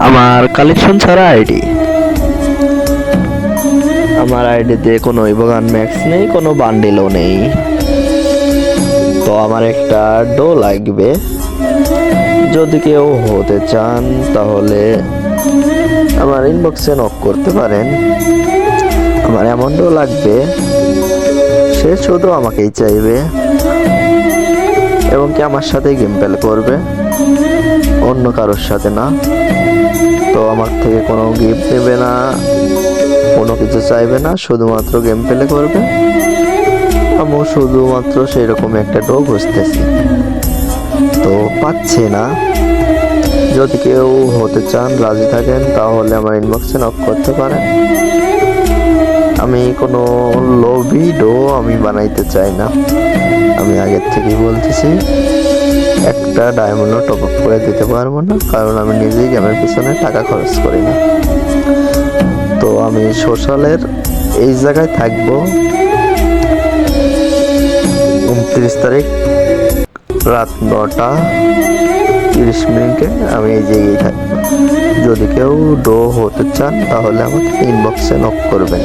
আমার কালেকশন ছাড়া আইডি। আমার আইডিতে কোনো ইভোগান ম্যাক্স নেই, কোনো বান্ডিলও নেই। তো আমার একটা ডো লাগবে। যদি কেউ হতে চান তাহলে আমার ইনবক্সে নক করতে পারেন। আমার এমন ডো লাগবে, সে শুধু আমাকেই চাইবে এবং কি আমার সাথে গেম প্লে করবে, অন্য কারোর সাথে না। তো আমার থেকে কোনো গিফট নেবে না, কোনো কিছু চাইবে না, শুধুমাত্র গেম প্লে করবে। আমিও শুধুমাত্র সেই রকম একটা ডো খুঁজতেছি, তো পাচ্ছি না। যদি কেউ হতে চান, রাজি থাকেন, তাহলে আমার ইনবক্সে নক করতে পারেন। আমি কোনো লোভি ডো আমি বানাইতে চাই না। আমি আগের থেকেই বলতেছি, একটা ডায়মন্ডও টপ আপ করে দিতে পারবো না, কারণ আমি নিজেই গেমের পিছনে টাকা খরচ করি না। তো আমি সোশ্যালের এই জায়গায় থাকবো 29 তারিখ রাত 9:30 আমি এই জায়গায় থাকবো। যদি কেউ ডো হতে চান তাহলে আমাকে ইনবক্সে নক করবেন।